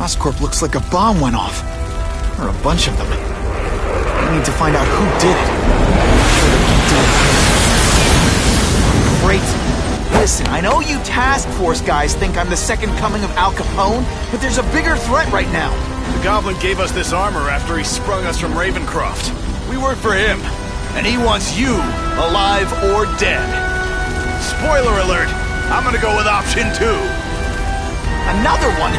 Oscorp looks like a bomb went off. Or a bunch of them. We need to find out who did it. Great. Listen, I know you task force guys think I'm the second coming of Al Capone, but there's a bigger threat right now. The Goblin gave us this armor after he sprung us from Ravencroft. We work for him, and he wants you alive or dead. Spoiler alert, I'm gonna go with option 2. Another one?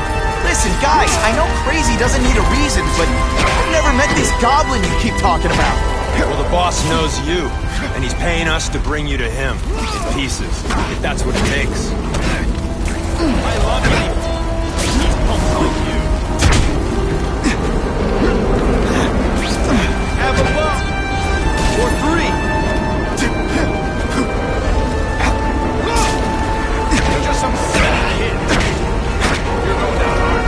Listen, guys, I know crazy doesn't need a reason, but I've never met this Goblin you keep talking about. Well, the boss knows you, and he's paying us to bring you to him, in pieces, if that's what it takes. I love you. He's pumped like you. Have a buck! Or 3! Just some sad hit. You're going down hard.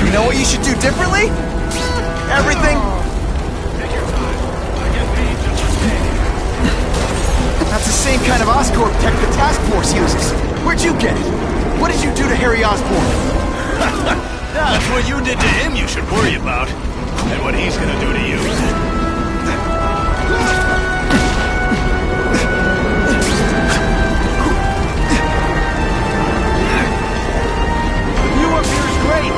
You know what you should do differently? Everything. Take your time. I get paid just the same. That's the same kind of Oscorp tech the task force uses. Where'd you get it? What did you do to Harry Osborn? That's what you did to him you should worry about. And what he's gonna do to you. The view up here is great.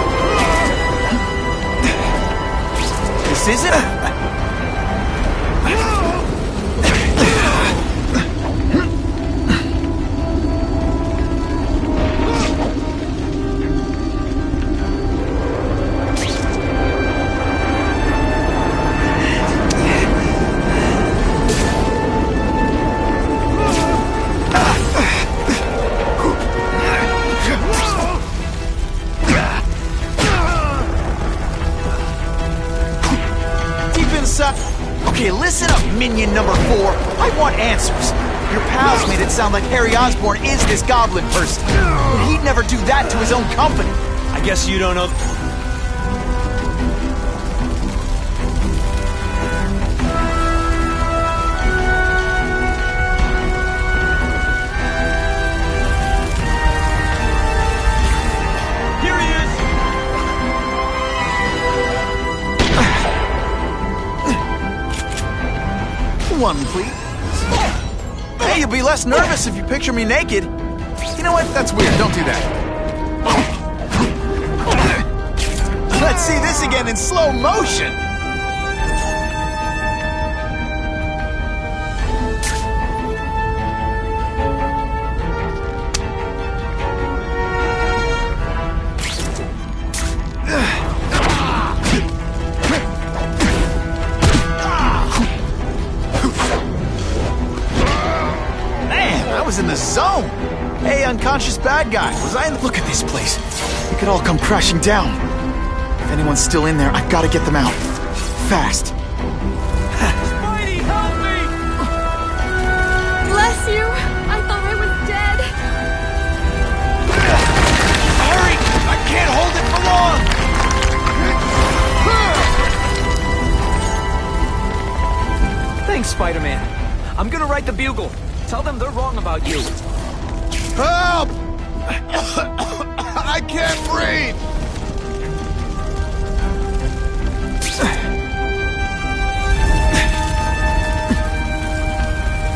This isn't? Okay, listen up, minion number 4. I want answers. Your pals made it sound like Harry Osborn is this goblin person. But he'd never do that to his own company. I guess you don't know... Here he is! One, please. Hey, you'll be less nervous if you picture me naked. You know what? That's weird. Don't do that. Let's see this again in slow motion. In the zone. Hey, unconscious bad guy. Was I in the... Look at this place. It could all come crashing down. If anyone's still in there, I've got to get them out. Fast. Spidey, help me! Bless you. I thought I was dead. Hurry! I can't hold it for long! Thanks, Spider-Man. I'm gonna write the Bugle. Tell them they're wrong about you. Help! I can't breathe!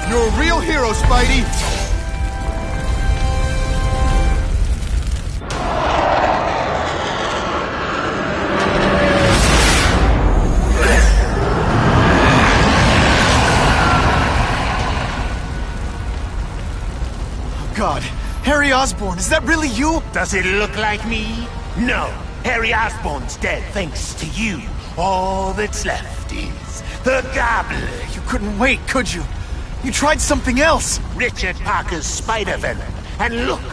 You're a real hero, Spidey! God. Harry Osborn, is that really you? Does it look like me? No. Harry Osborn's dead thanks to you. All that's left is the Goblin. You couldn't wait, could you? You tried something else. Richard Parker's spider venom. And look,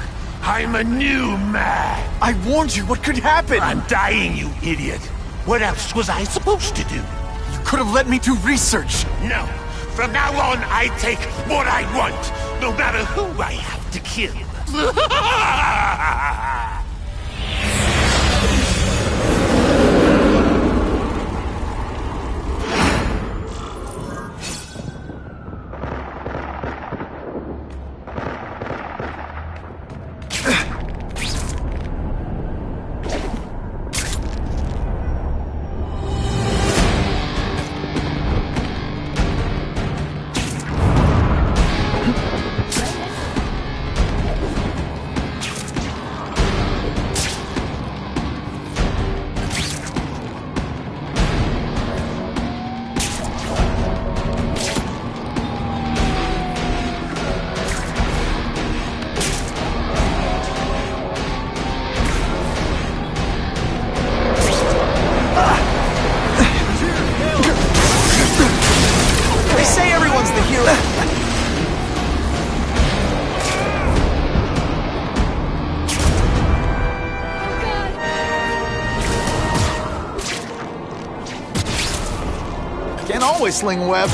I'm a new man. I warned you what could happen. I'm dying, you idiot. What else was I supposed to do? You could have let me do research. No. From now on, I take what I want, no matter who I have to kill. can always sling web.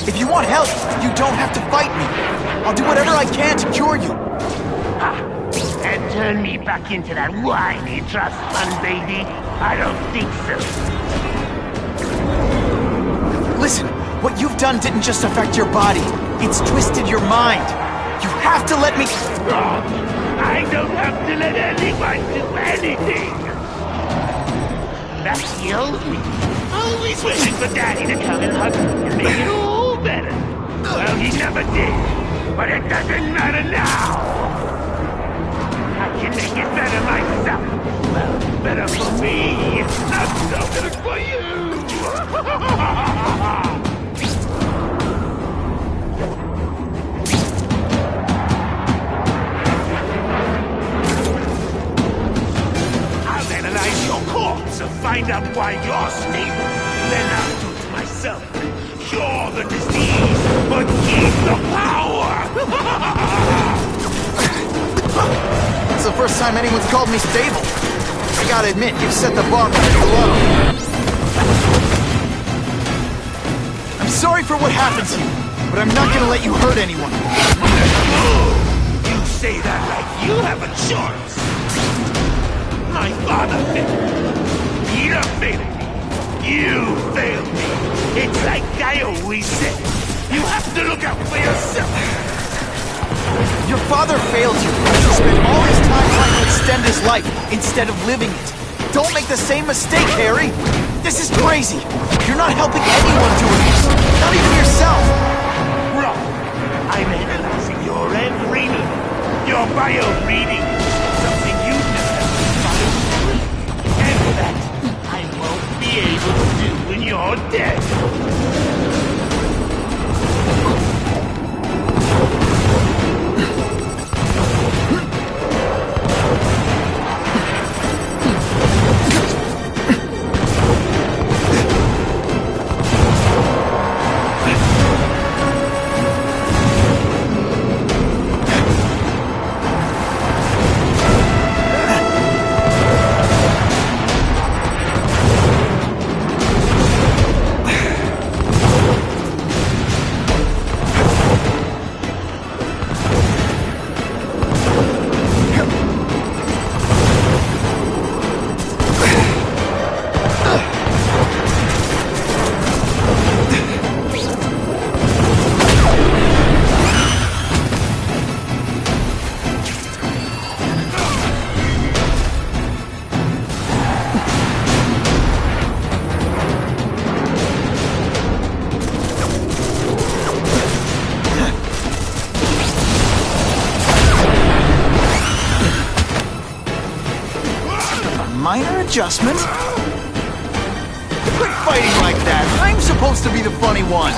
If you want help, you don't have to fight me. I'll do whatever I can to cure you. And turn me back into that whiny trust fund baby? I don't think so. Listen, what you've done didn't just affect your body. It's twisted your mind. You have to let me... I don't have to let anyone do anything. That kills me. Always waiting for Daddy to come and hug me and make it all better. Well, he never did. But it doesn't matter now. I can make it better myself. Well, better for me. Not so better for you. I'll analyze your corpse and find out why you're stable. Then I'll do to myself. Cure the disease, but keep the power! It's the first time anyone's called me stable. I gotta admit, you've set the bar pretty low. I'm sorry for what happened to you, but I'm not gonna let you hurt anyone. You say that like you have a choice. My father failed me. Peter failed me. You failed me. It's like I always said. You have to look out for yourself. Your father failed you. He spent all his time trying to extend his life instead of living it. Don't make the same mistake, Harry. This is crazy. You're not helping anyone doing this. Not even yourself. Wrong. I'm analyzing your every move. Your bio reading. Something you never followed through. And that I won't be able to do when you're dead. Minor adjustment? Quit fighting like that. I'm supposed to be the funny one.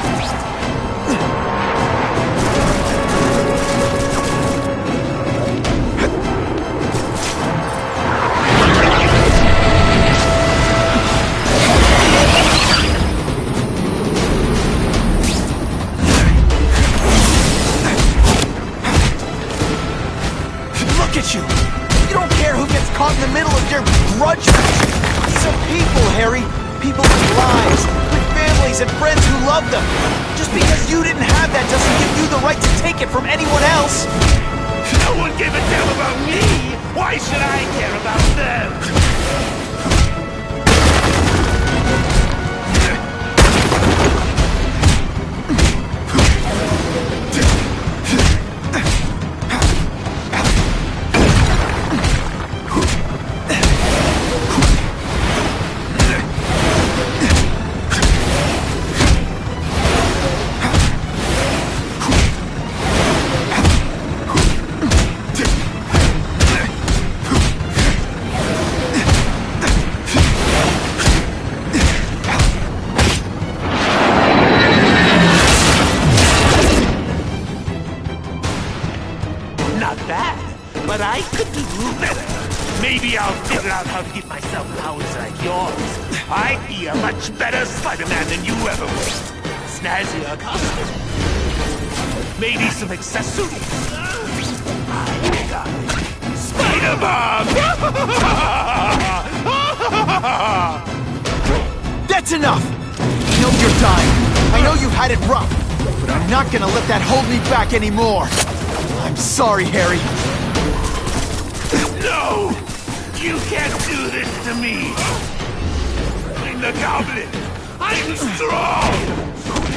Look at you. You don't care who gets caught in the middle of your grudge match. These are people, Harry. People with lives, with families and friends who love them. Just because you didn't have that doesn't give you the right to take it from anyone else. No one gave a damn about me! Why should I care about them? out how to give myself powers like yours, I'd be a much better Spider-Man than you ever were. Snazzier costume. Maybe some accessories. I got it. Spider-Man! That's enough! I know you're dying. I know you've had it rough. But I'm not gonna let that hold me back anymore. I'm sorry, Harry. No! You can't do this to me! I'm the Goblin! I'm strong!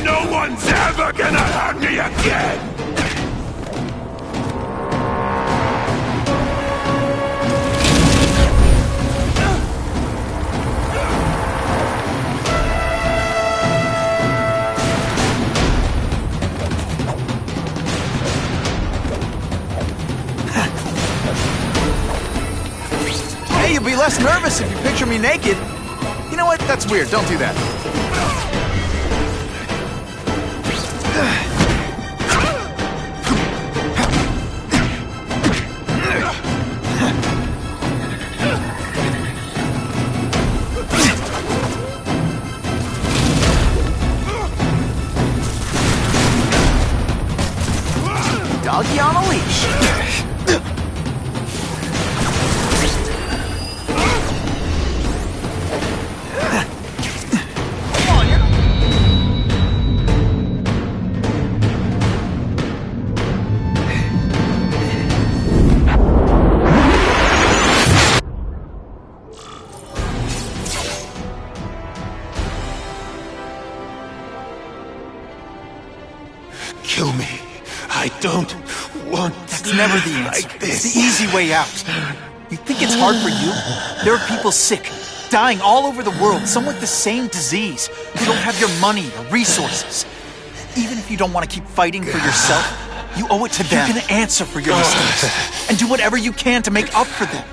No one's ever gonna hurt me again! Hey, you'll be less nervous if you picture me naked. You know what? That's weird. Don't do that. Doggy on a leash. Kill me. I don't want That's never the answer. like this. It's the easy way out. You think it's hard for you? There are people sick, dying all over the world, some with the same disease, who don't have your money or resources. Even if you don't want to keep fighting for yourself, you owe it to them. You can answer for your mistakes and do whatever you can to make up for them.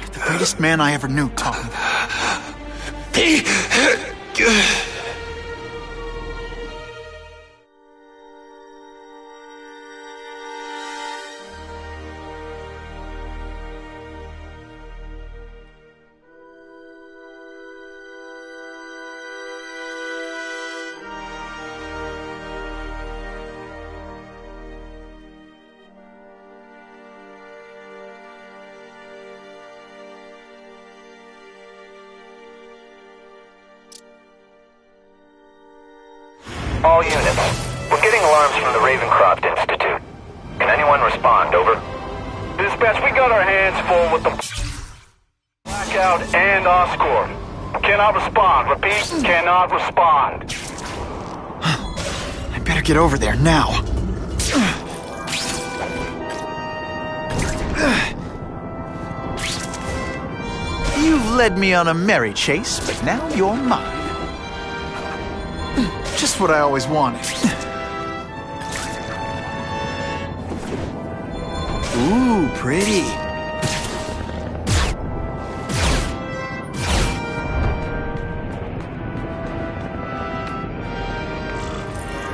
You're the greatest man I ever knew, Tom. All units, we're getting alarms from the Ravencroft Institute. Can anyone respond, over? Dispatch, we got our hands full with the Blackout and Oscorp. Cannot respond. Repeat, cannot respond. I better get over there now. You've led me on a merry chase, but now you're mine. Just what I always wanted. Ooh, pretty.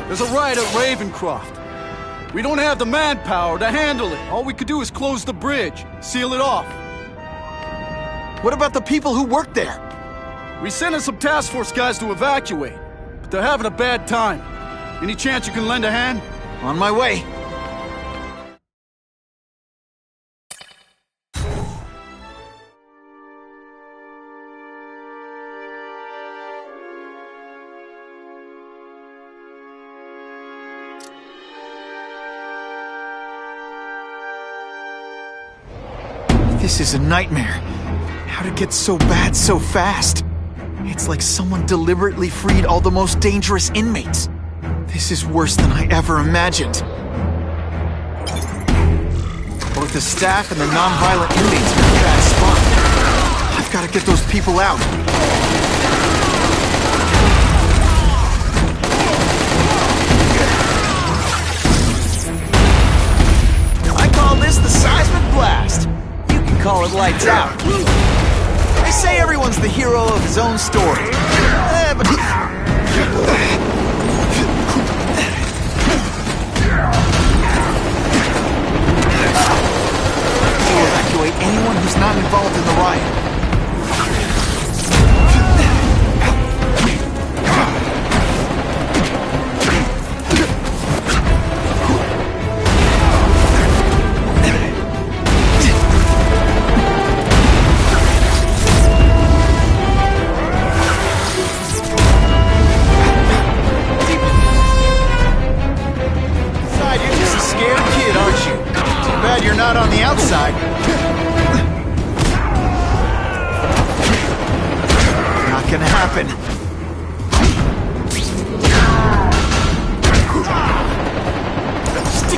There's a riot at Ravencroft. We don't have the manpower to handle it. All we could do is close the bridge, seal it off. What about the people who work there? We sent in some task force guys to evacuate, but they're having a bad time. Any chance you can lend a hand? On my way. This is a nightmare. How'd it get so bad so fast? It's like someone deliberately freed all the most dangerous inmates. This is worse than I ever imagined. Both the staff and the non-violent inmates are in a bad spot. I've got to get those people out. I call this the seismic blast. You can call it lights out. They say everyone's the hero of his own story. But to evacuate anyone who's not involved in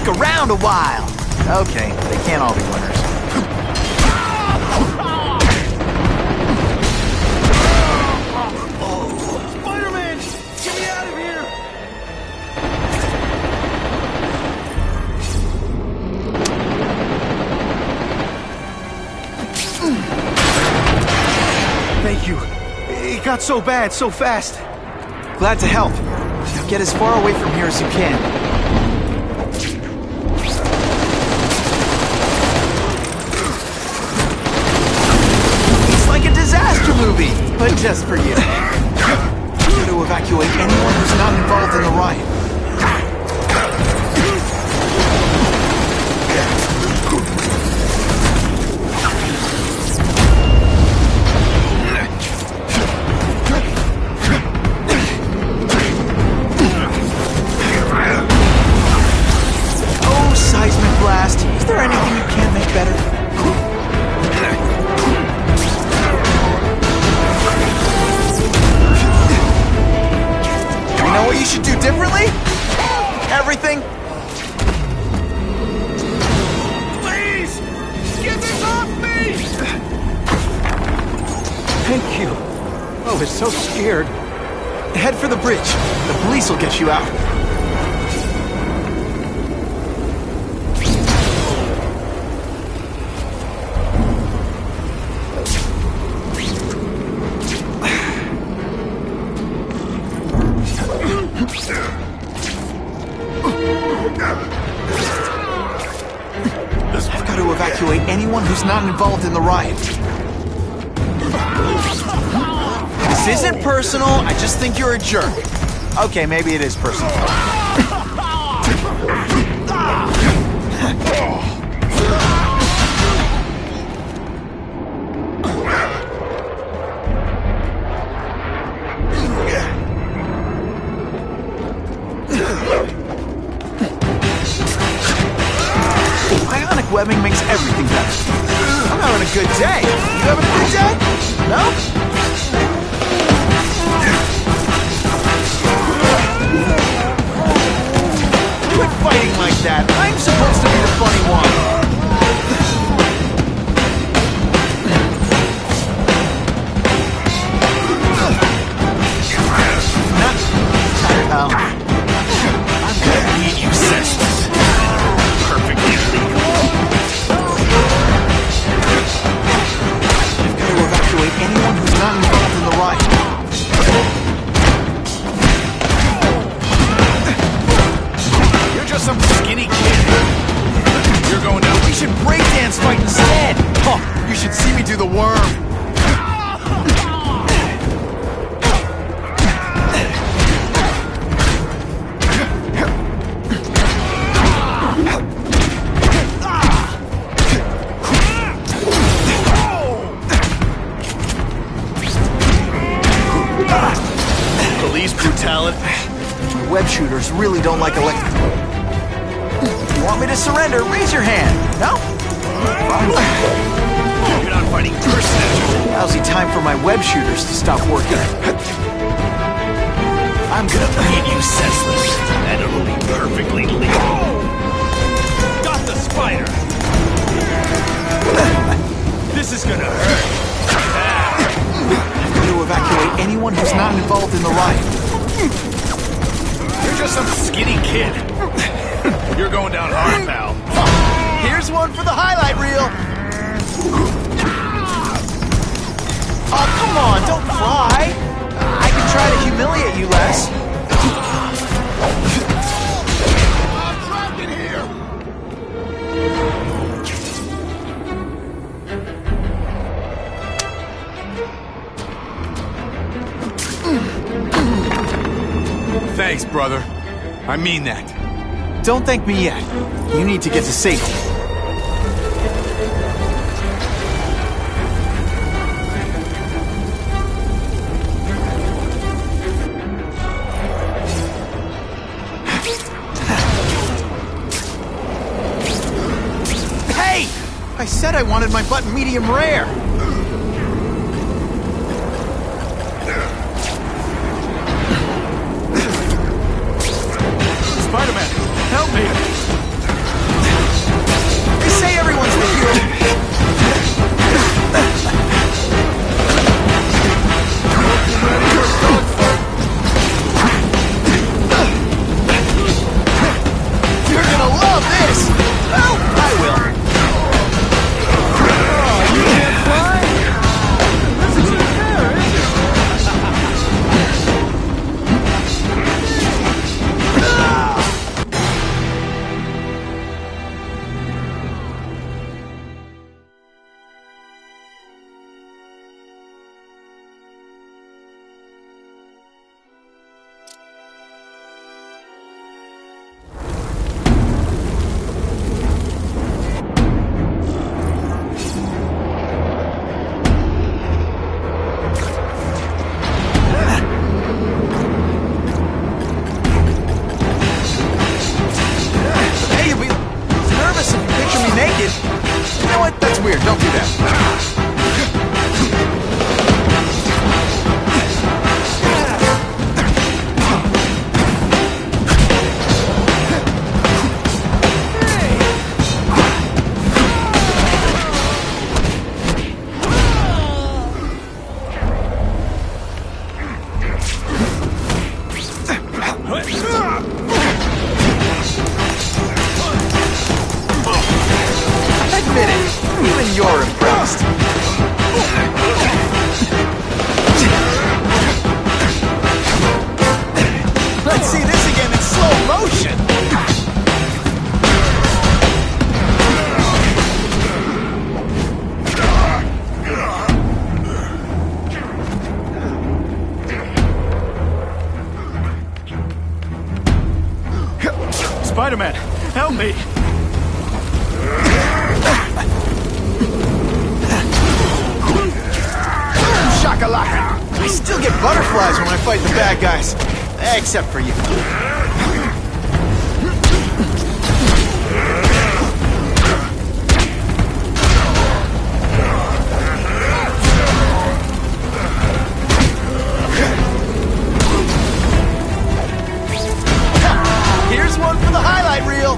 stick around a while. Okay, they can't all be winners. Spider-Man! Get me out of here! Thank you. It got so bad, so fast. Glad to help. Now get as far away from here as you can. It's like a disaster movie, but just for you. Try to evacuate anyone who's not involved in the riot. Is there anything you can make better? You know what you should do differently? Everything. Please! Get this off me! Thank you. I was so scared. Head for the bridge. The police will get you out. I've got to evacuate anyone who's not involved in the riot. This isn't personal, I just think you're a jerk. Okay, maybe it is personal. Ionic webbing makes everything better. I'm having a good day. You having a good day? No? Quit fighting like that. I'm supposed to be the funny one. Tired, pal. I'm gonna need you senseless. Perfectly legal. I've got to evacuate anyone who's not involved in the riot. You're just some skinny kid. You're going down. We should breakdance fight instead. Oh, you should see me do the worm. Police brutality. Web shooters really don't like electric. If you want me to surrender, raise your hand. No? You're not fighting personages. Lousy time for my web shooters to stop working. I'm gonna bleed you senseless, and it'll be perfectly legal. Got the spider. This is gonna hurt. I've got to evacuate anyone who's not involved in the riot. You're just some skinny kid. You're going down hard, pal. Here's one for the highlight reel. Oh, come on, don't cry. I can try to humiliate you less. I'm trapped in here! Thanks, brother. I mean that. Don't thank me yet. You need to get to safety. Hey! I said I wanted my button medium rare. Spider-Man, help me! Spider-Man, help me! Shakalaka! I still get butterflies when I fight the bad guys. Except for you. Here's one for the highlight reel.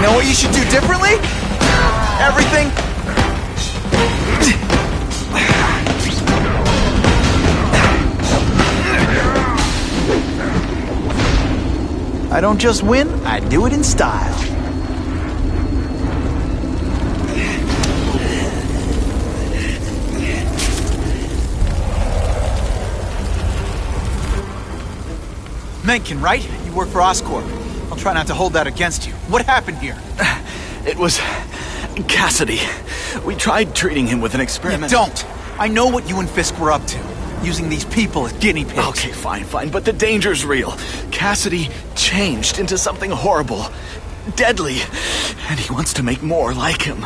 Know what you should do differently? Everything. I don't just win, I do it in style. Mencken, right? You work for Oscorp. I'll try not to hold that against you. What happened here? It was Cassidy. We tried treating him with an experiment. Don't! I know what you and Fisk were up to. Using these people as guinea pigs. Okay, fine, but the danger's real. Cassidy changed into something horrible, deadly, and he wants to make more like him.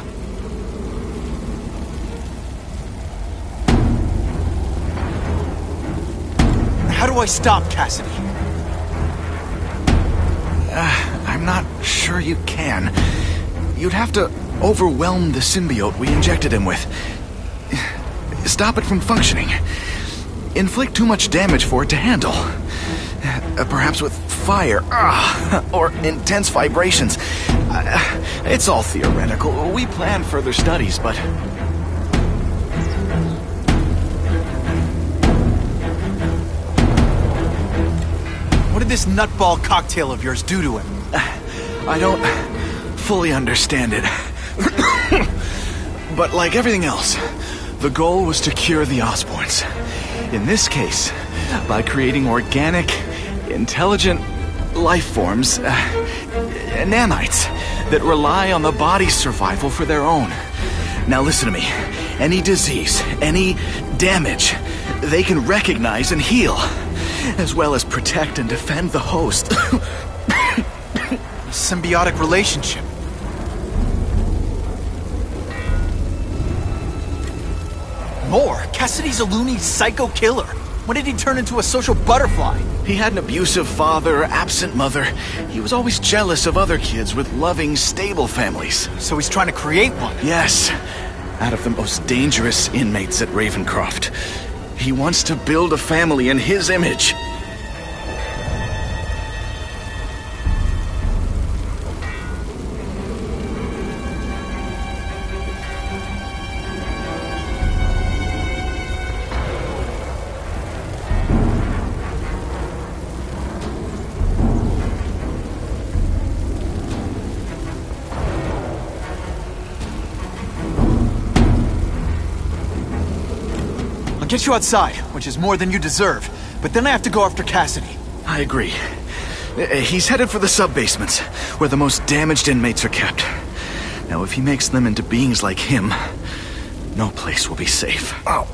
How do I stop Cassidy? I'm not sure you can. You'd have to overwhelm the symbiote we injected him with. Stop it from functioning. Inflict too much damage for it to handle. Perhaps with fire, or intense vibrations. It's all theoretical. We plan further studies, but... What did this nutball cocktail of yours do to him? I don't fully understand it. But like everything else, the goal was to cure the Osborns. In this case, by creating organic, intelligent life forms, nanites, that rely on the body's survival for their own. Now listen to me. Any disease, any damage, they can recognize and heal, as well as protect and defend the host. Symbiotic relationship. More? Cassidy's a loony psycho killer. When did he turn into a social butterfly? He had an abusive father, absent mother. He was always jealous of other kids with loving, stable families. So he's trying to create one? Yes. Out of the most dangerous inmates at Ravencroft. He wants to build a family in his image. I'll get you outside, which is more than you deserve. But then I have to go after Cassidy. I agree. He's headed for the sub-basements, where the most damaged inmates are kept. Now, if he makes them into beings like him, no place will be safe. Oh.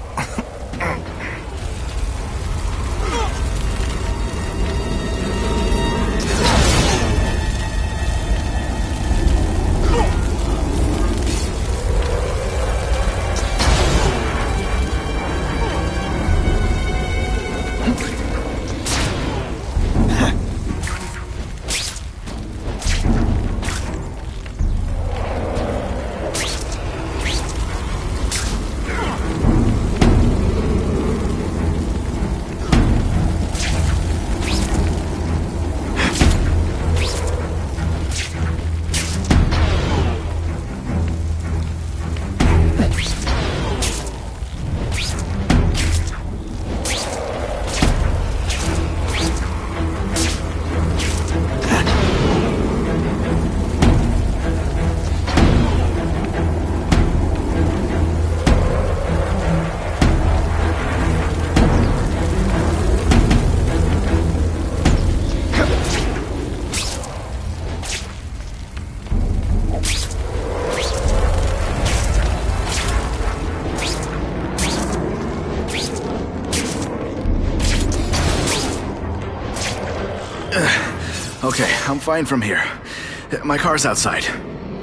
Okay, I'm fine from here. My car's outside.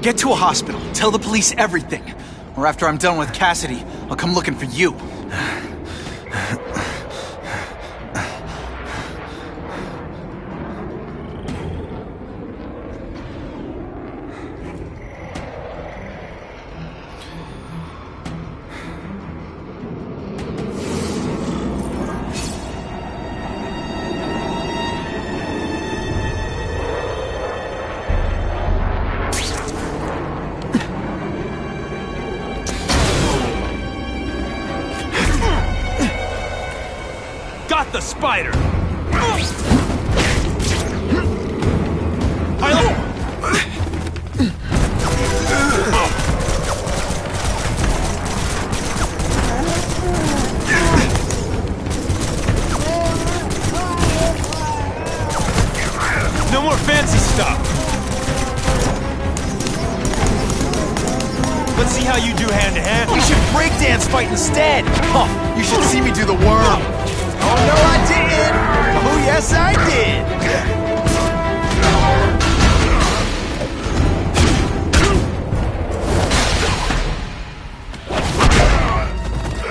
Get to a hospital. Tell the police everything. Or after I'm done with Cassidy, I'll come looking for you. Got the spider! No more fancy stuff! Let's see how you do hand-to-hand. We should breakdance fight instead! Huh, you should see me do the worm! Oh no, I didn't! Oh yes, I did!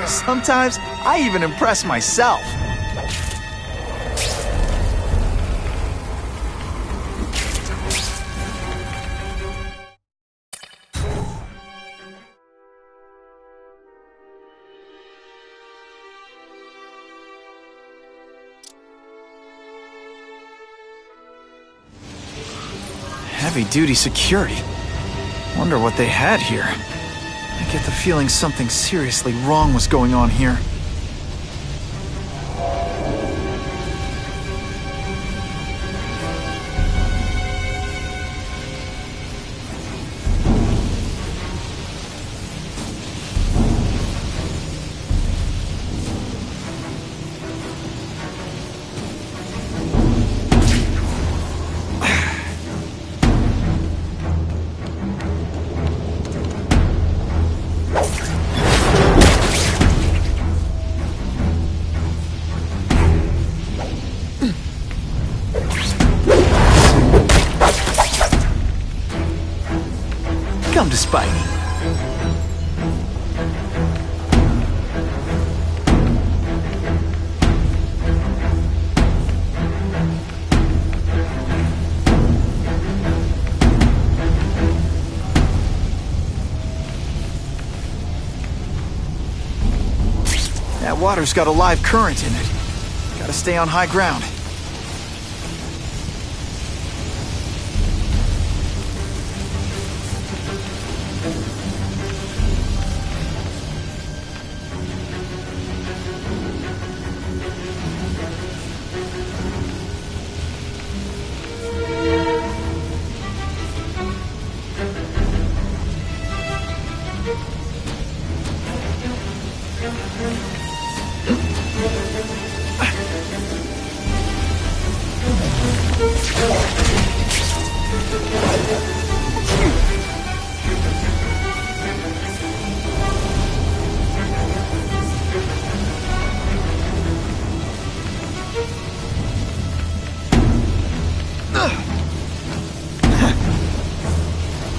Sometimes, I even impress myself. Heavy-duty security. Wonder what they had here. I get the feeling something seriously wrong was going on here. Come to Spidey. That water's got a live current in it. Gotta stay on high ground.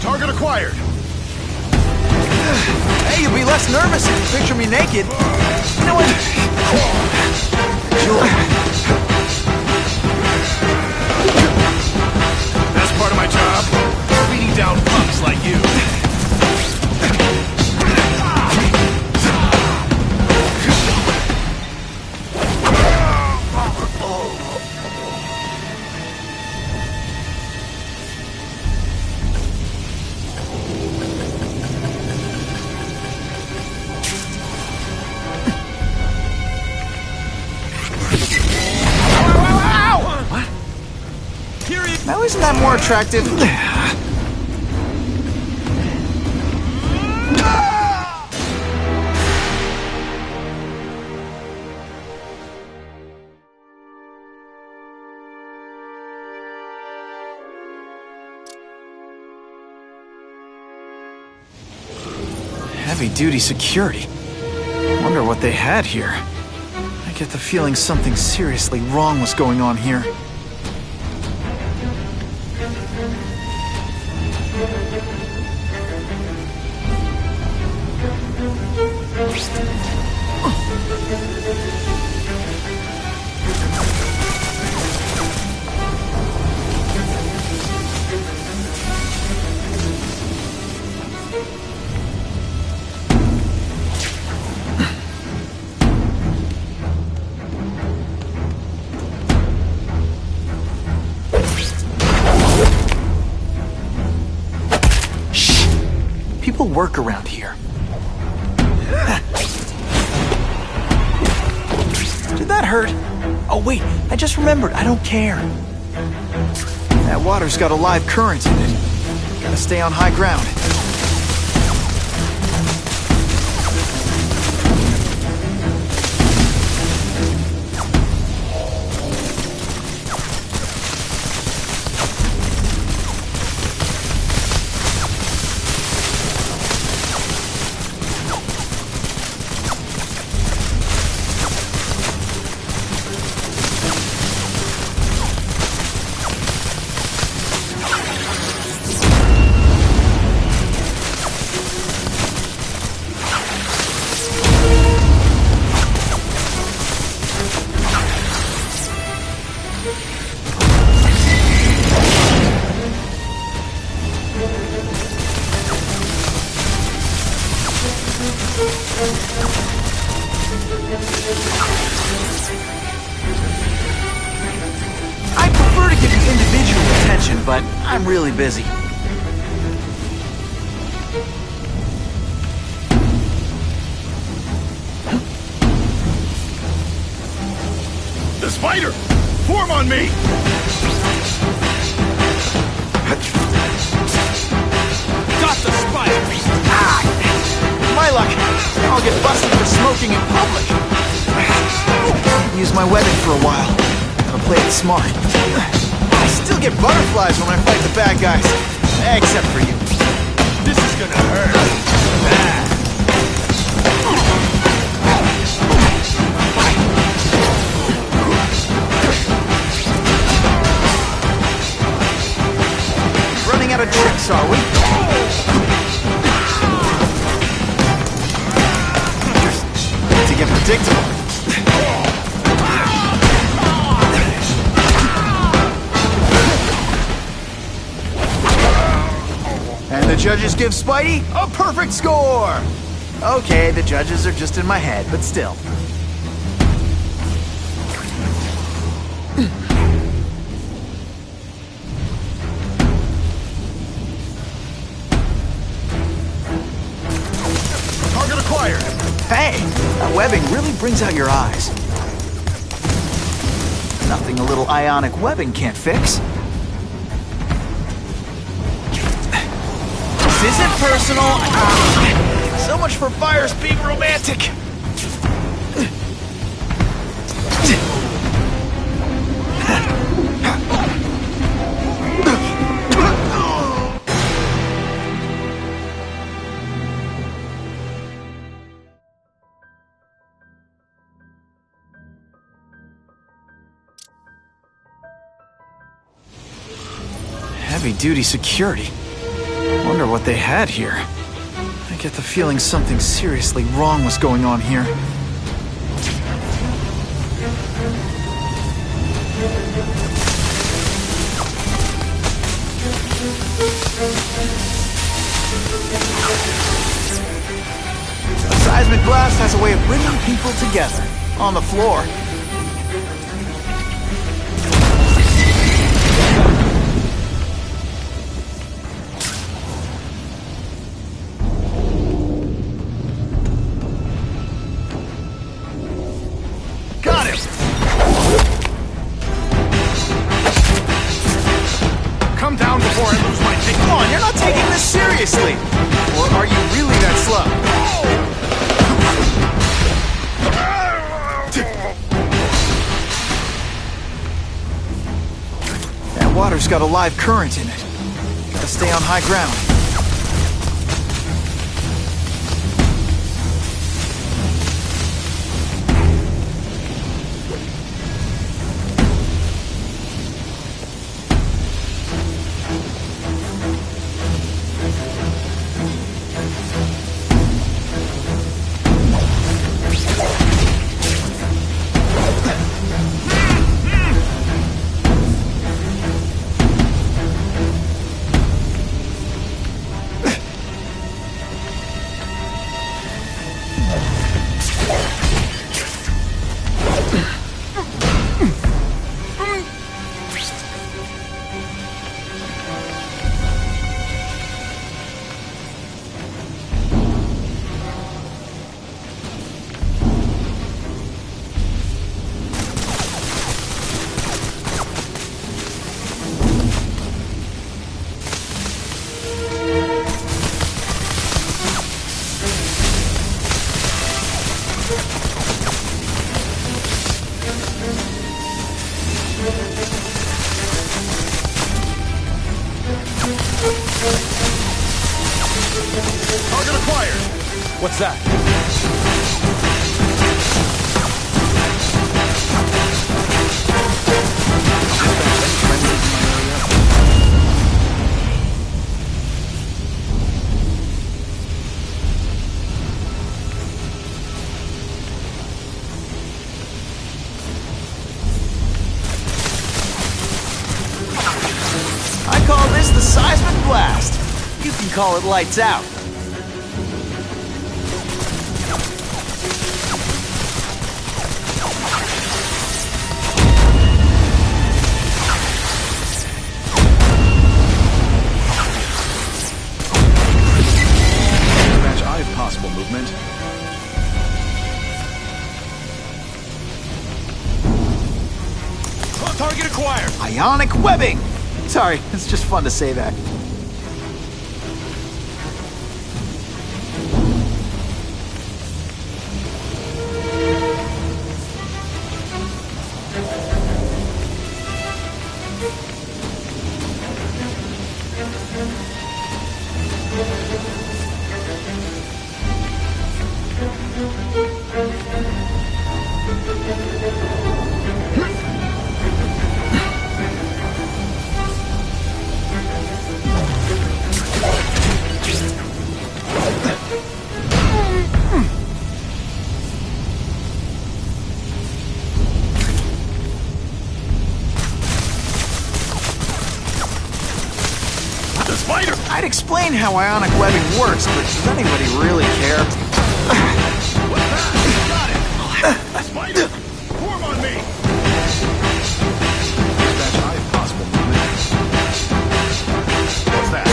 Target acquired. Hey, you'll be less nervous if you picture me naked. You know what? That's part of my job. Beating down punks like you. Isn't that more attractive? Heavy-duty security. Wonder what they had here. I get the feeling something seriously wrong was going on here. People work around here. Did that hurt? Oh wait, I just remembered, I don't care. That water's got a live current in it. Gotta stay on high ground. I prefer to give you individual attention, but I'm really busy. The spider! Form on me! Got the spider! My luck, I'll get busted for smoking in public. Use my webbing for a while. Gotta play it smart. I still get butterflies when I fight the bad guys. Except for you. This is gonna hurt. Running out of tricks, are we? To get predictable. And the judges give Spidey a perfect score! Okay, the judges are just in my head, but still. Target acquired! Hey, that webbing really brings out your eyes. Nothing a little ionic webbing can't fix. This isn't personal. So much for fires being romantic. Heavy-duty security. Wonder what they had here. I get the feeling something seriously wrong was going on here. A seismic blast has a way of bringing people together. On the floor. got a live current in it. Gotta stay on high ground. Target acquired. What's that? I call this the seismic blast. You can call it lights out. Match eye of possible movement. Target acquired! Ionic webbing! Sorry, it's just fun to say that. The spider! I'd explain how ionic webbing works, but does anybody really care? What's that? Got it! The spider! Form on me! Match eye of possible movement. What's that?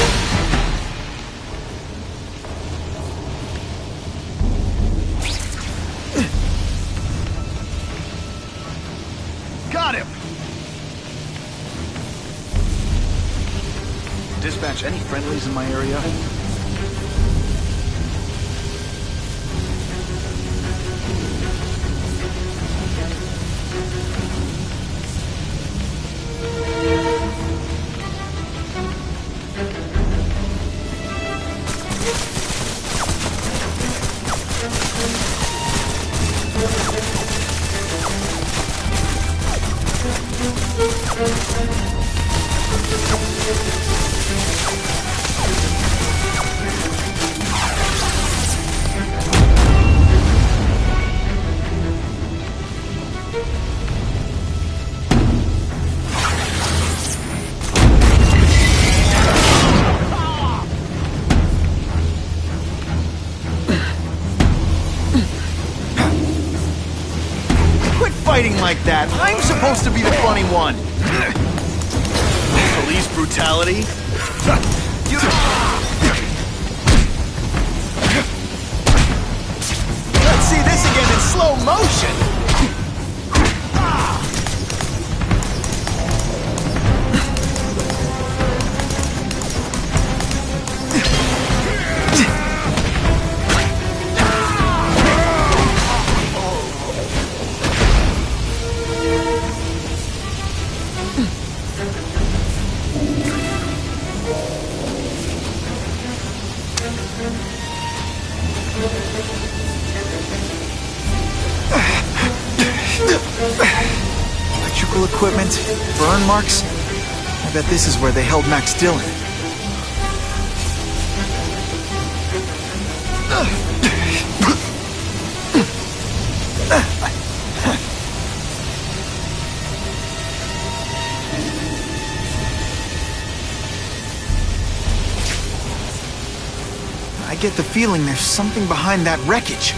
Got him! Dispatch any friendlies in my area? Fighting like that. I'm supposed to be the funny one. Police brutality? Let's see this again in slow motion. medical equipment, burn marks. I bet this is where they held Max Dillon. I get the feeling there's something behind that wreckage.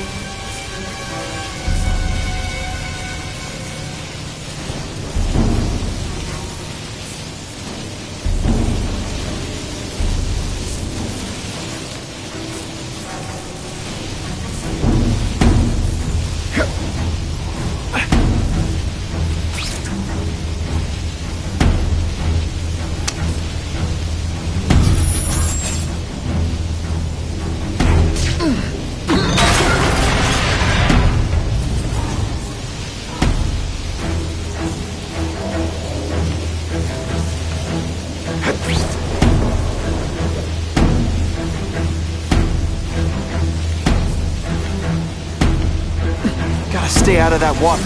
Stay out of that water,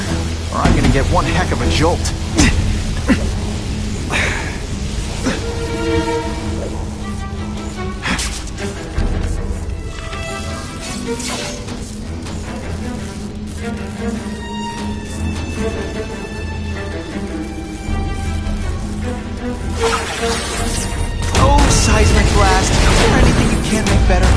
or I'm gonna get one heck of a jolt. Oh, seismic blast. Is there anything you can't make better?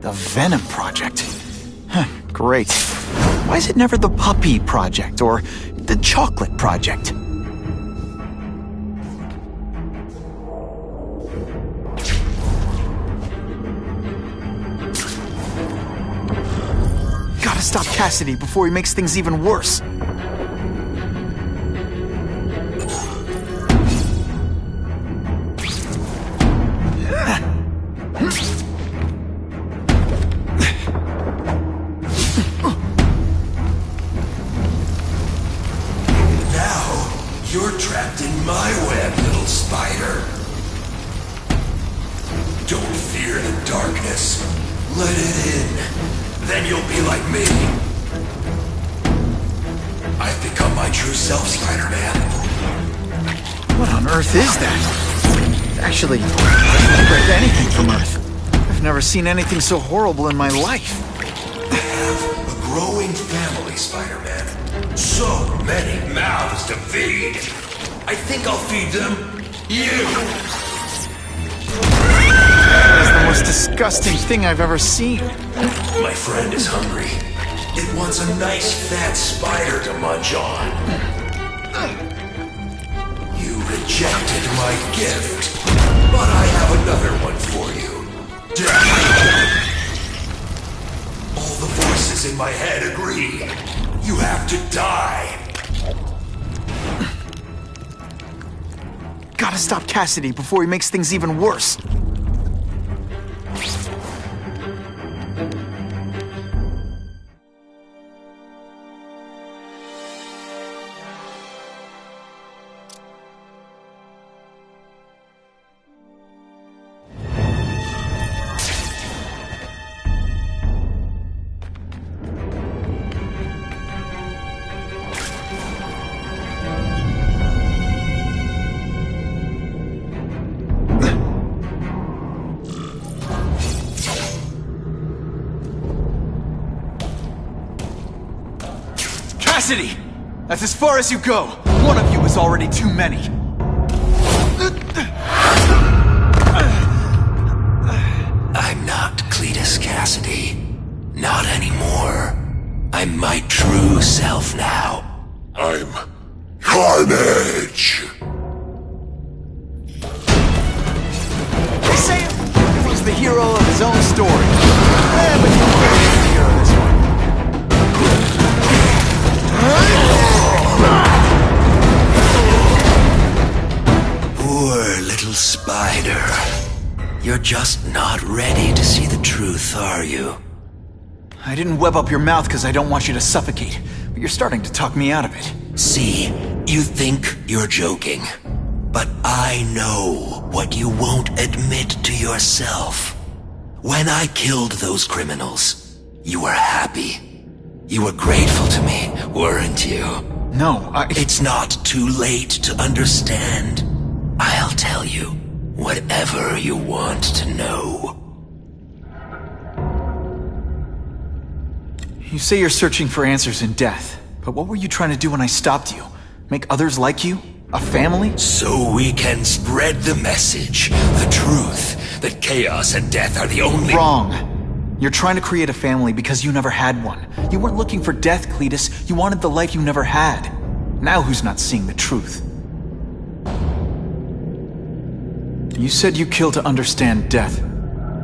The Venom Project. Huh, great. Why is it never the Puppy Project or the Chocolate Project? Gotta stop Cassidy before he makes things even worse. You're trapped in my web, little spider. Don't fear the darkness. Let it in. Then you'll be like me. I've become my true self, Spider-Man. What on earth is that? Actually, I've never read anything from Earth. I've never seen anything so horrible in my life. I have a growing family, Spider-Man. So many mouths to feed. I think I'll feed them you. That is the most disgusting thing I've ever seen. My friend is hungry. It wants a nice fat spider to munch on. You rejected my gift, but I have another one for you. Death. All the voices in my head agree. You have to die. Gotta stop Cassidy before he makes things even worse. Cassidy! That's as far as you go! One of you is already too many. I'm not Cletus Cassidy. Not anymore. I'm my true self now. I'm Carnage! They say he's the hero of his own story. But you won't be the hero of this one. Poor little spider. You're just not ready to see the truth, are you? I didn't web up your mouth because I don't want you to suffocate, but you're starting to talk me out of it. See, you think you're joking. But I know what you won't admit to yourself. When I killed those criminals, you were happy. You were grateful to me, weren't you? No, It's not too late to understand. I'll tell you whatever you want to know. You say you're searching for answers in death, but what were you trying to do when I stopped you? Make others like you? A family? So we can spread the message, the truth, that chaos and death are the only— Wrong. You're trying to create a family because you never had one. You weren't looking for death, Cletus. You wanted the life you never had. Now who's not seeing the truth? You said you kill to understand death.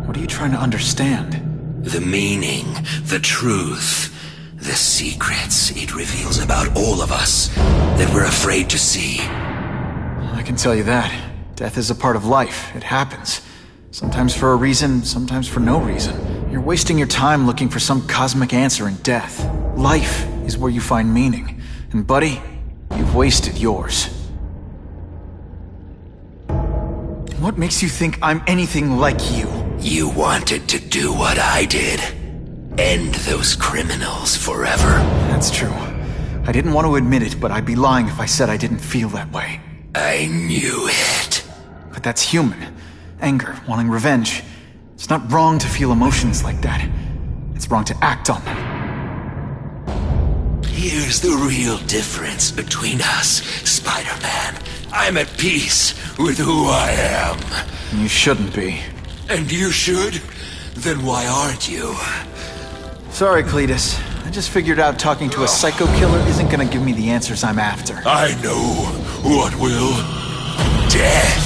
What are you trying to understand? The meaning, the truth, the secrets it reveals about all of us that we're afraid to see. I can tell you that. Death is a part of life. It happens. Sometimes for a reason, sometimes for no reason. You're wasting your time looking for some cosmic answer in death. Life is where you find meaning. And buddy, you've wasted yours. What makes you think I'm anything like you? You wanted to do what I did. End those criminals forever. That's true. I didn't want to admit it, but I'd be lying if I said I didn't feel that way. I knew it. But that's human. Anger, wanting revenge. It's not wrong to feel emotions like that. It's wrong to act on them. Here's the real difference between us, Spider-Man. I'm at peace with who I am. You shouldn't be. And you should? Then why aren't you? Sorry, Cletus. I just figured out talking to a psycho killer isn't gonna give me the answers I'm after. I know what will. Death.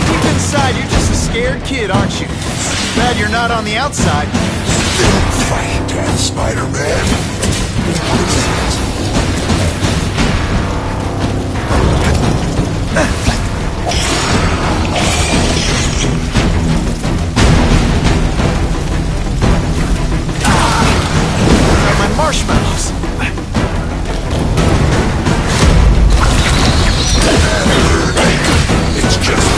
Deep inside, you're just a scared kid, aren't you? Bad you're not on the outside. Fight death, Spider-Man. My marshmallows. It's just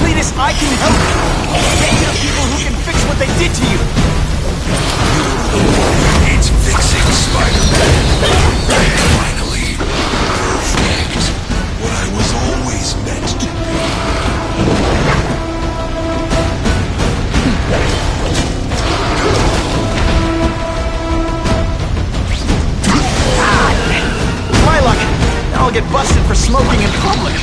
Cletus, I can help you. Get you to people who can fix what they did to you. It's fixing, Spider-Man. Finally, perfect. What I was always meant to be. My luck. Now I'll get busted for smoking in public.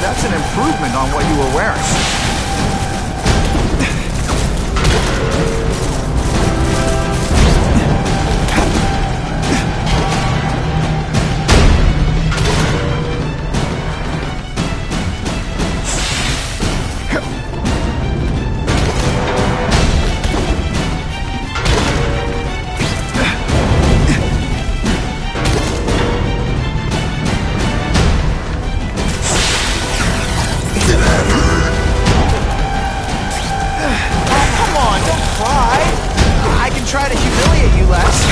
that's an improvement on what you were wearing. Try to humiliate you less.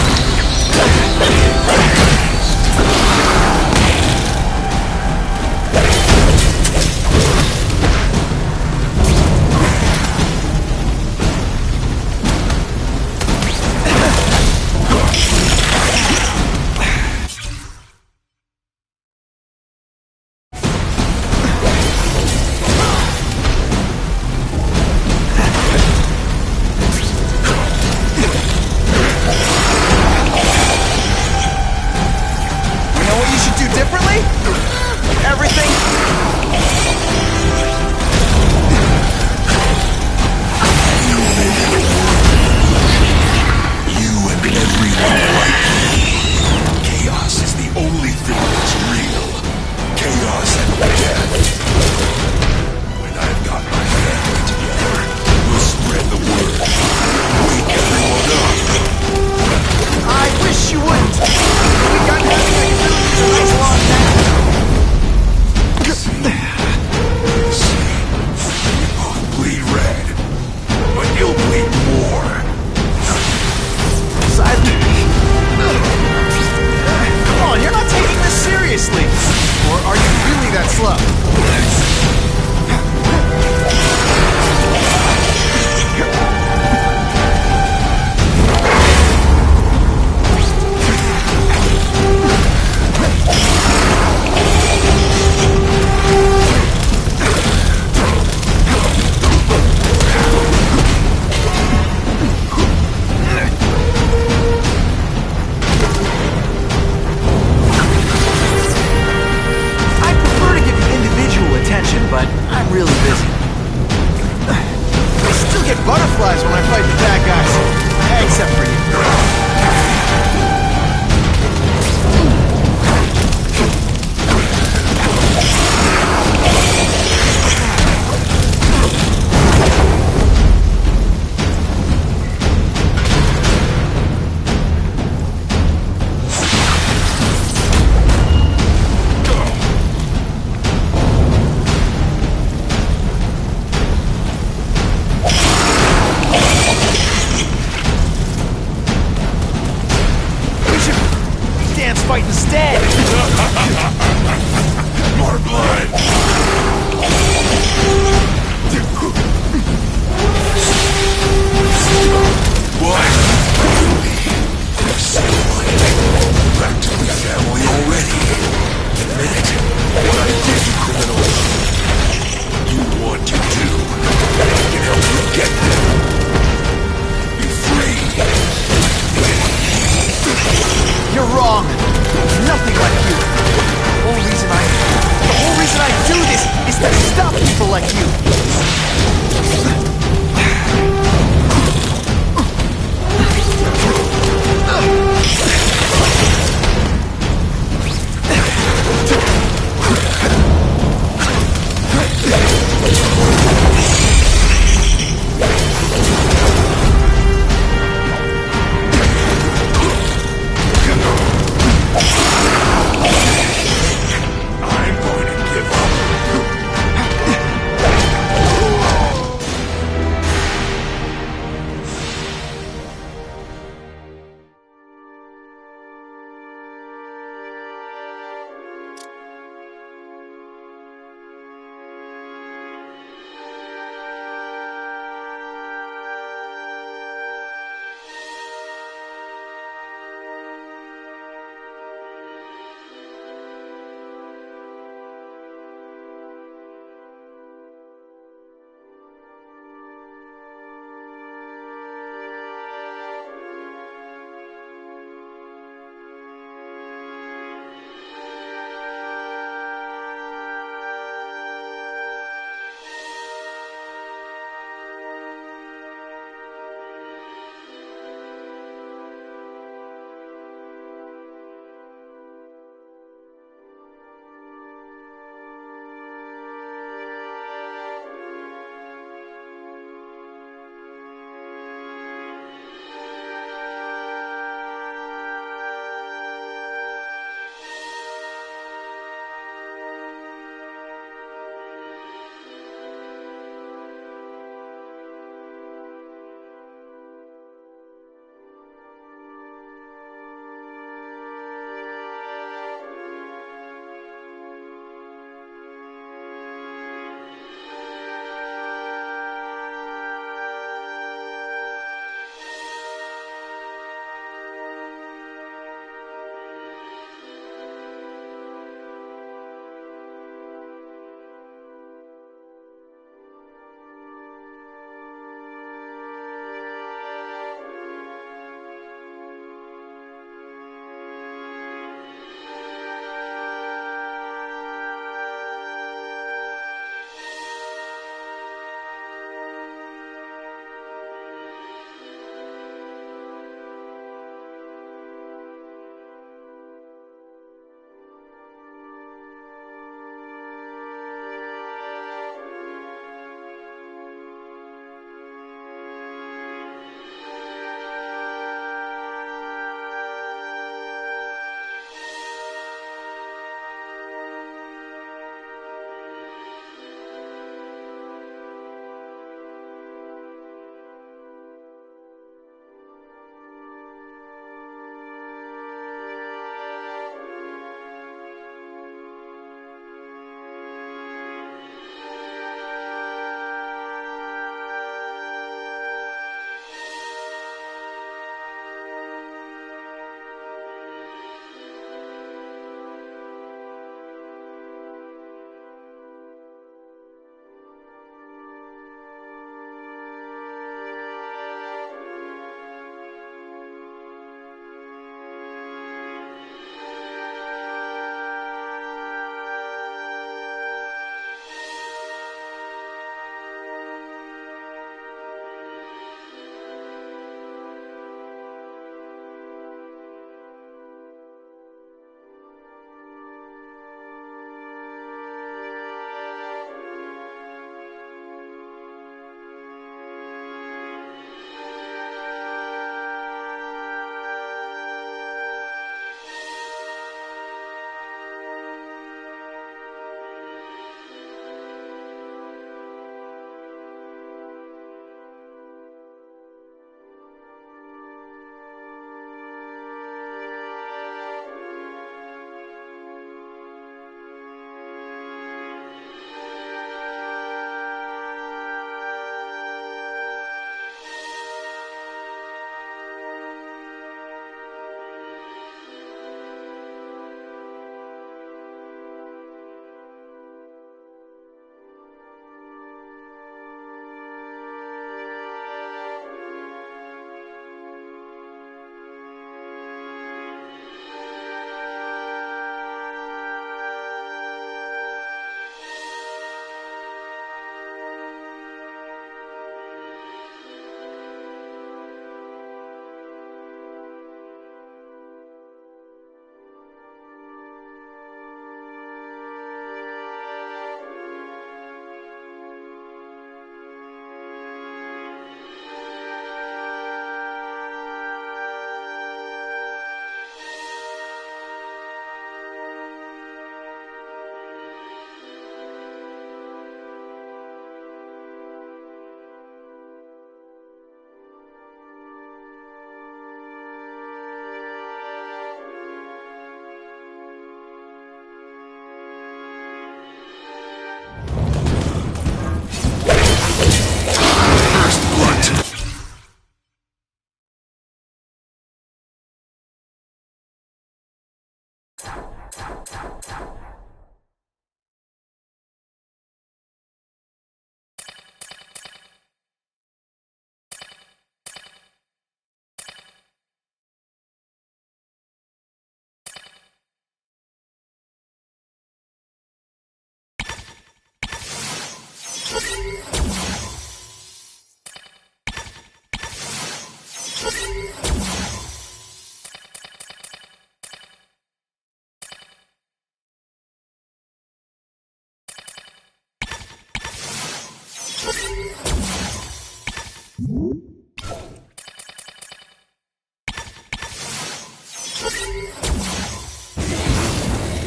Butterflies when I fight the bad guys. Except for you. Fight instead! More blood! What? Practically family already. Admit it. What I did, you criminal. You want to do. I can help you get there. Be free. You're wrong. Nothing like you. The whole reason I do this is to stop people like you. I'm going to give up.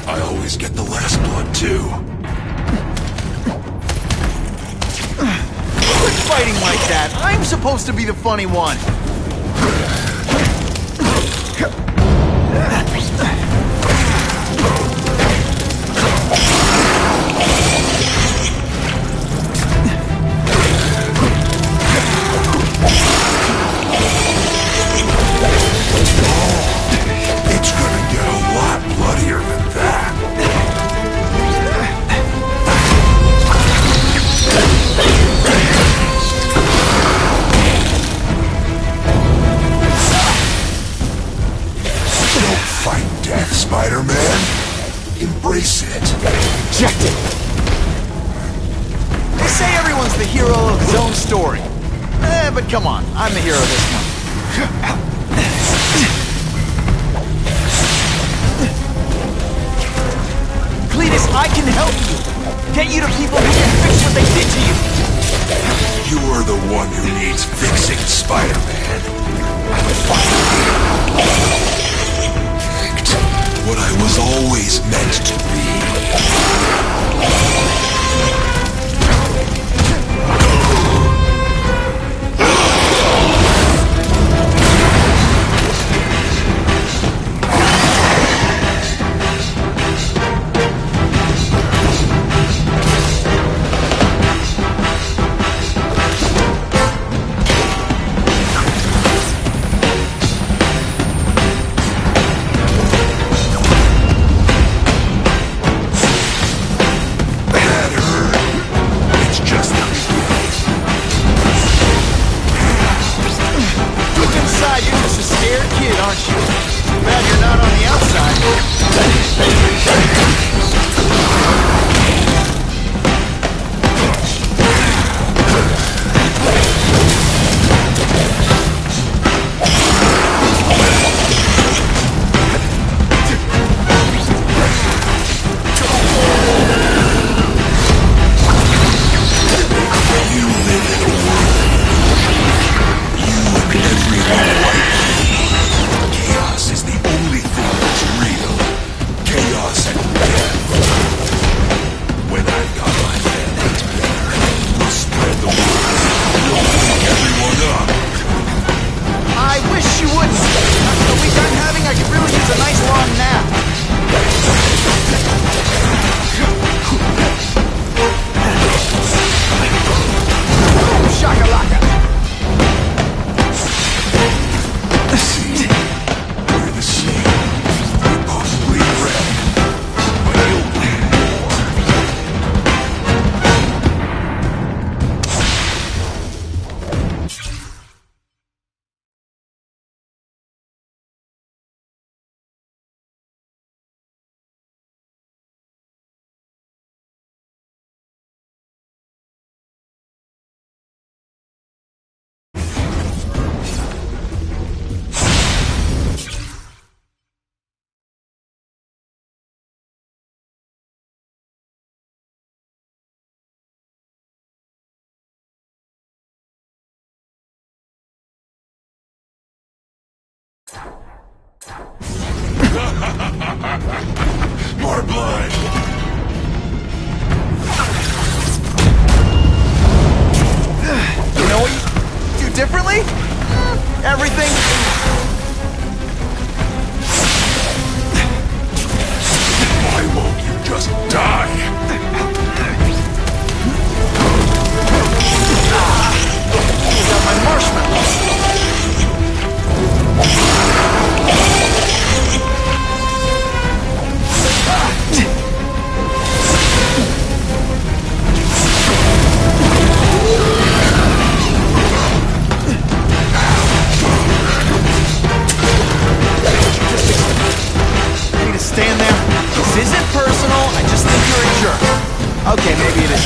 I always get the last blood, too. Quit fighting like that. I'm supposed to be the funny one. It's gonna get a lot bloodier than that. Don't fight death, Spider-Man. Embrace it. Reject it. They say everyone's the hero of his own story. But come on, I'm the hero of this one. Cletus, I can help you. Get you to people who can fix what they did to you. You are the one who needs fixing, Spider-Man. Picked what I was always meant to be. More blood! You know what you do differently? Everything. Why won't you just die? Got my marshmallow. stand there? This isn't personal, I just think you're a jerk. Okay, maybe it is.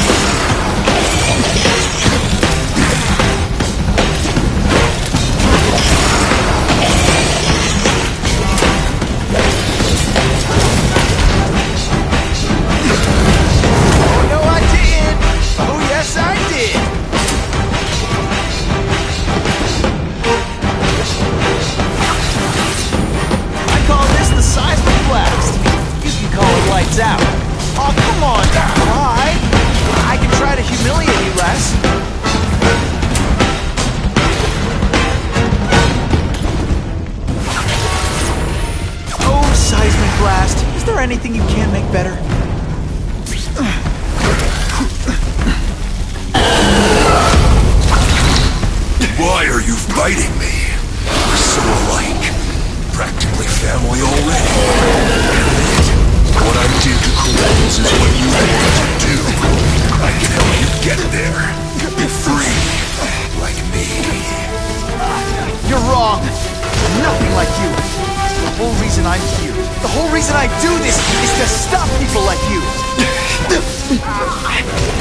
Oh no, I did! Oh yes, I did! I call this the seismic blast. You can call it lights out. Oh, come on, don't cry. I can try to humiliate you less. Oh, seismic blast. Is there anything you can't make better? Why are you fighting me? We're so alike. Practically family already. What I did to Crows is what you want to do. I can help you get there. Be free. Like me. You're wrong. I'm nothing like you. The whole reason I'm here, the whole reason I do this is to stop people like you.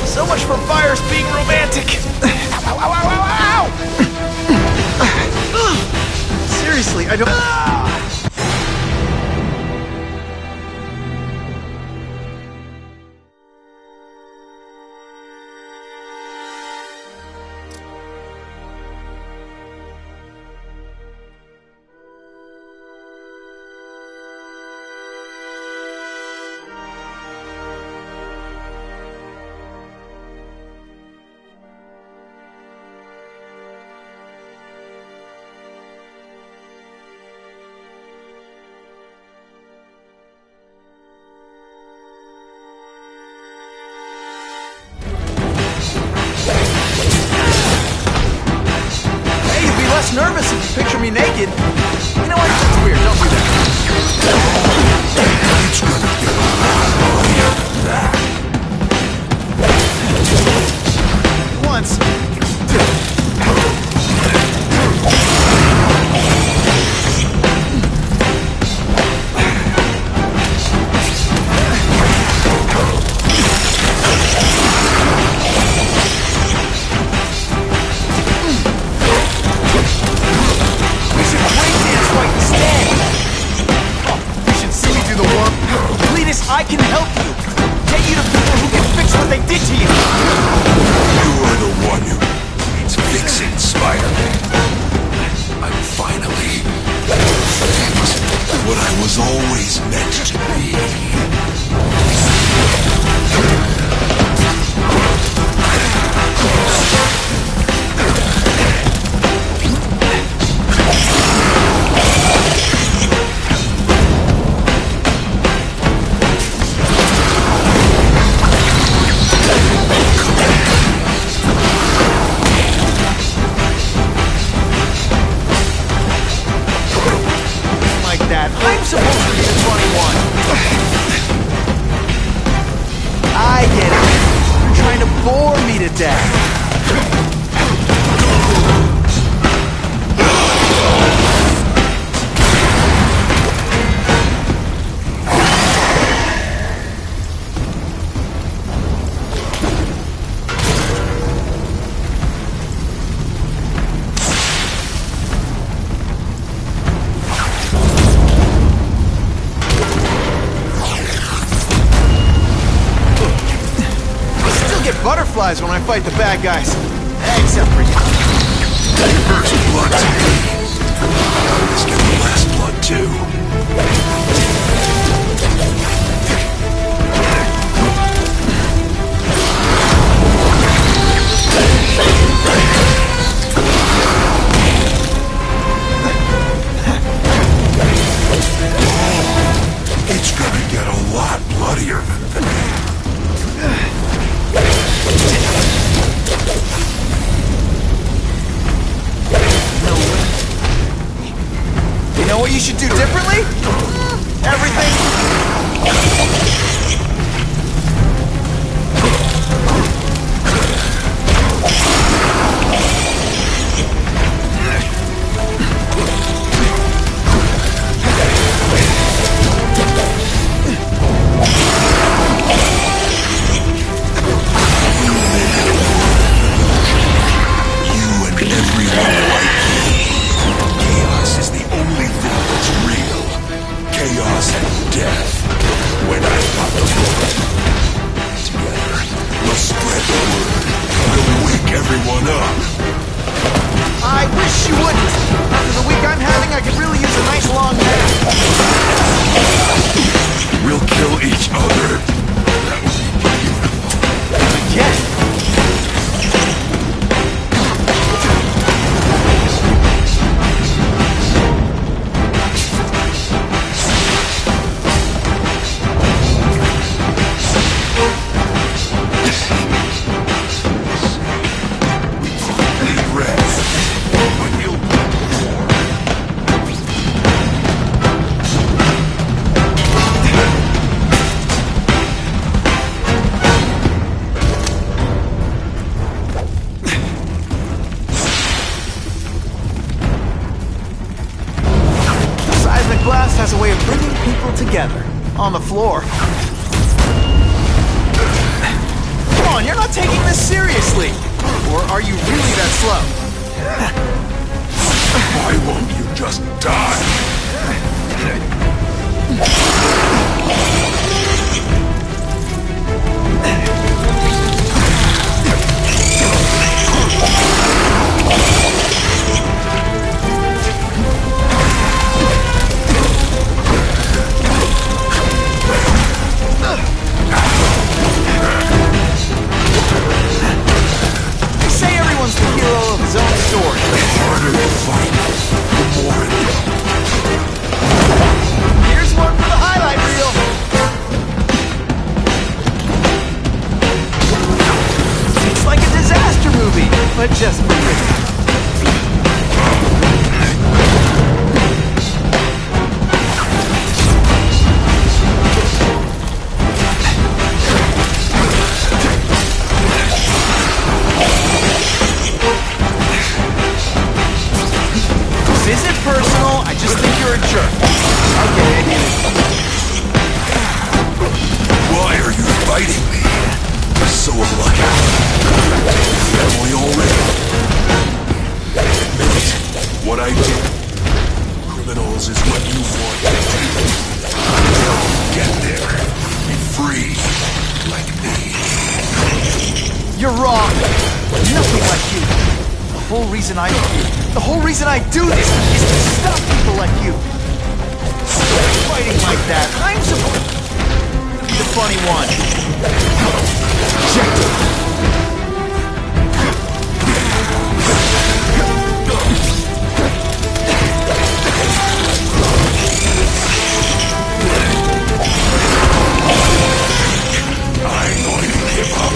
So much for fires being romantic. Ow, ow, ow, ow, ow! Seriously, I don't... Less nervous if you picture me naked. You know what? That's weird. Don't do that. It's gonna get a lot harder than that. Once. I can help you. Get you to people who can fix what they did to you. You're the one who needs fixing, Spider-Man. I'm finally what I was always meant to be. I'm supposed to be the 21. I get it. You're trying to bore me to death. Butterflies when I fight the bad guys. Except for you. First blood to me. Let's get the last blood too. It's gonna get a lot bloodier than that. You know what you should do differently? kill each other. Yes. Glass has a way of bringing people together. On the floor. Come on, you're not taking this seriously! Or are you really that slow? Why won't you just die? Here's one for the highlight reel. It's like a disaster movie, but just for you. This isn't personal, I just think you're a jerk. Okay. Why are you fighting me? You're so unlucky. Family already. Admit it. What I did. Criminals is what you want. They'll get there. Be free. Like me. You're wrong. Nothing like you. The whole reason I do this is to stop people like you. Fighting like that, I'm supposed to be the funny one. I'm going to give up.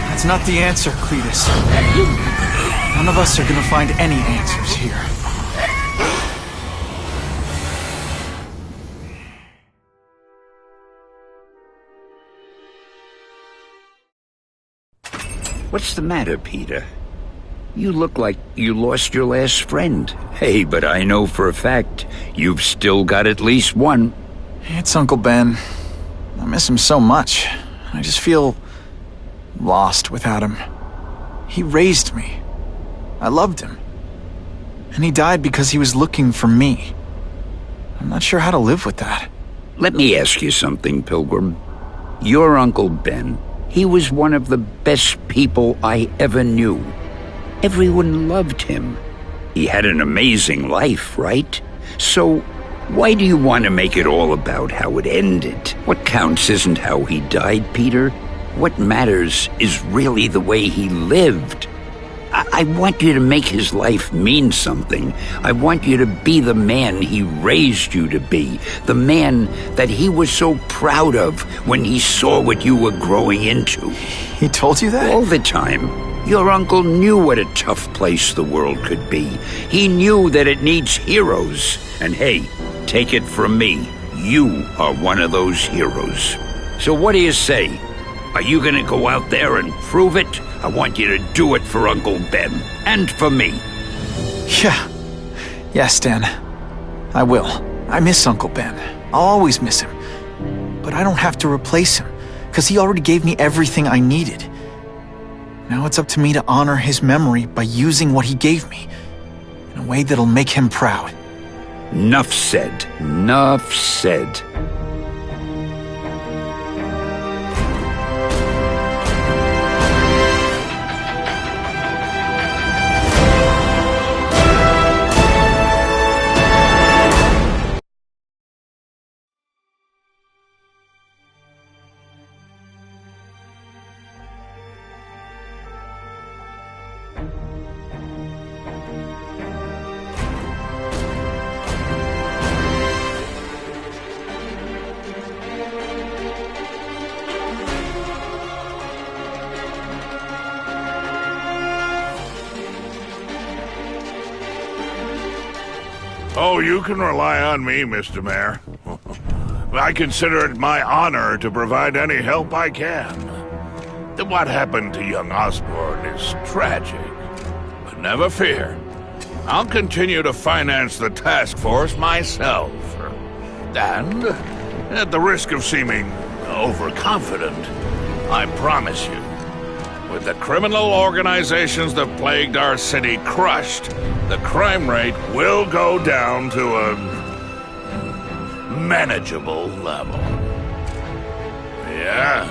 That's not the answer, Cletus. None of us are gonna find any answers here. What's the matter, Peter? You look like you lost your last friend. Hey, but I know for a fact you've still got at least one. It's Uncle Ben. I miss him so much. I just feel lost without him. He raised me. I loved him. And he died because he was looking for me. I'm not sure how to live with that. Let me ask you something, Pilgrim. Your Uncle Ben, he was one of the best people I ever knew. Everyone loved him. He had an amazing life, right? So, why do you want to make it all about how it ended? What counts isn't how he died, Peter. What matters is really the way he lived. I want you to make his life mean something. I want you to be the man he raised you to be. The man that he was so proud of when he saw what you were growing into. He told you that? All the time. Your uncle knew what a tough place the world could be. He knew that it needs heroes. And hey, take it from me, you are one of those heroes. So what do you say? Are you gonna go out there and prove it? I want you to do it for Uncle Ben, and for me. Yeah. Yes, Dan. I will. I miss Uncle Ben. I'll always miss him. But I don't have to replace him, because he already gave me everything I needed. Now it's up to me to honor his memory by using what he gave me, in a way that'll make him proud. Nuff said. Nuff said. Oh, you can rely on me, Mr. Mayor. I consider it my honor to provide any help I can. What happened to young Osborn is tragic, but never fear. I'll continue to finance the task force myself. And, at the risk of seeming overconfident, I promise you, with the criminal organizations that plagued our city crushed, the crime rate will go down to a manageable level. Yeah.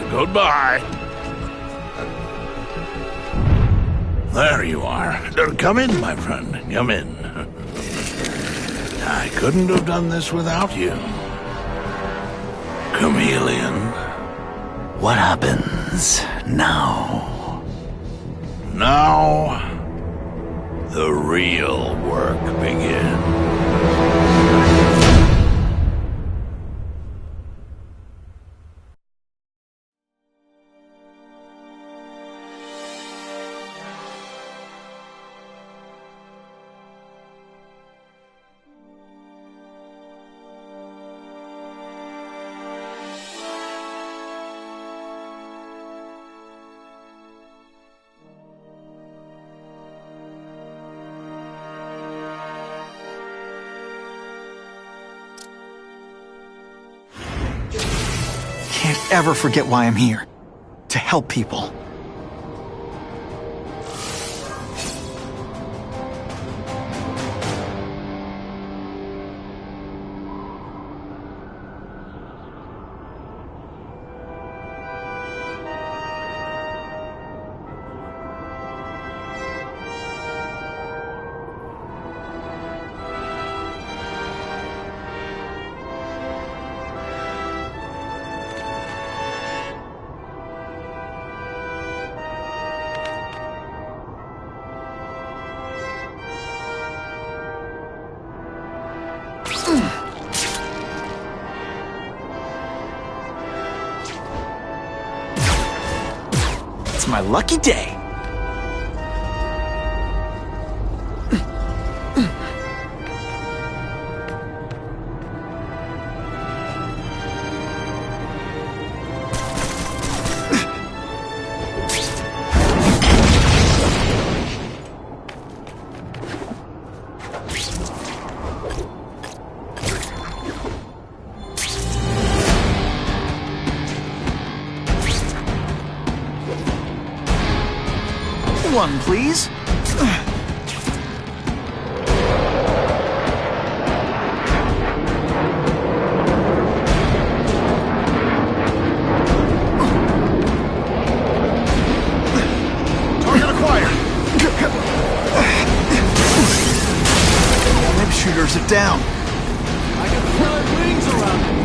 Goodbye. There you are. Come in, my friend. Come in. I couldn't have done this without you. Chameleon. What happens now? Now, the real work begins. Can't ever forget why I'm here. To help people. It's my lucky day. one, please. Target acquired. Web shooters are down. I got 5 rings around it.